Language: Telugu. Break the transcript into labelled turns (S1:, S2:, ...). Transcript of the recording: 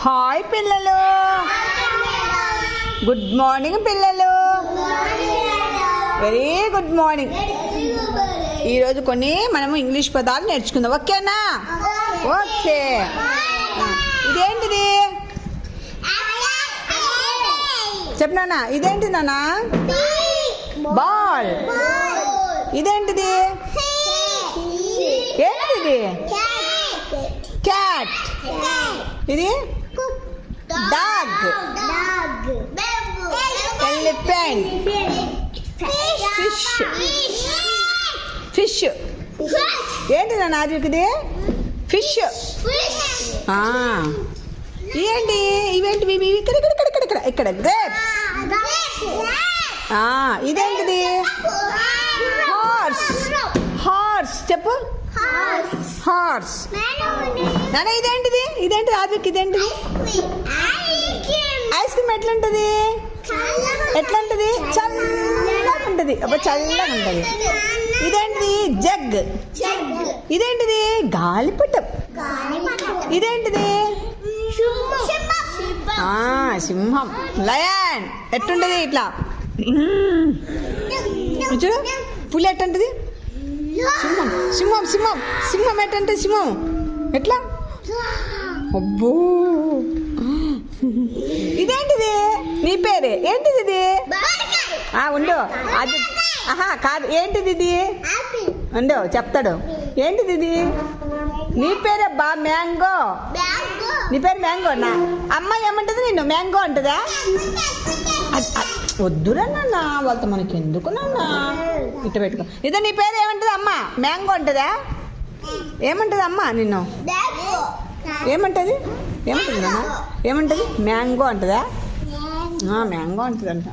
S1: హాయ్ పిల్లలు, గుడ్ మార్నింగ్ పిల్లలు. Very good morning. ఈరోజు కొన్ని మనము ఇంగ్లీష్ పదాలు నేర్చుకుందాం, ఓకేనా? ఓకే. ఇదేంటిది చెప్పనా? ఇదేంటి నాన్న? బాల్. ఇదేంటిది? ఏంటిది? క్యాట్. ఇది డాగ్. ఎలిఫెంట్. ఫిష్. ఫిష్ ఏంటి నాన్న? ఇది ఫిష్. ఏంటి ఇవేంటి? ఇక్కడ ఇక్కడ ఇక్కడ ఇక్కడ ఇక్కడ గ్రేప్స్. ఇదేంటిది? హార్స్. హార్స్ చెప్పు. హార్స్. నాన్న ఇదేంటిది? ఇదేంటిది ఆద్విక్? ఇదేంటిది? ఐస్ క్రీమ్ ఎట్లుంటది? ఎట్లుంటది? చల్లగా ఉంటది. అబ్బా చల్లగా ఉంటది. ఇదేంటిది? జగ్. ఇదేంటిది? గాలిపటం. ఇదేంటిది? సింహం. లయన్. ఎట్లుంటది? ఇట్లా చూడు. పులి ఎట్టుంటది? సింహం. సింహం సింహం సింహం ఎట్టంటే సింహం ఎట్లా? అబ్బో ఇదేంటిది? నీ పేరే ఏంటిది? ఇది ఉండు. అది కాదు. ఏంటిది ఇది? ఉండు చెప్తాడు. ఏంటిది ఇది? నీ పేరే బా మ్యాంగో. నీ పేరు మ్యాంగో నా? అమ్మ ఏమంటది నిన్ను? మ్యాంగో అంటదా? వద్దురా నాన్న, వాళ్ళతో మనకి ఎందుకు నాన్న? ఇట్ట పెట్టుకో. ఇదే నీ పేరు ఏమంటది? అమ్మ మ్యాంగో అంటదా? ఏమంటది అమ్మ నిన్ను? ఏమంటది? ఏమంటది నాన్న? ఏమంటది? మ్యాంగో అంటదా? మ్యాంగో అంటదంట.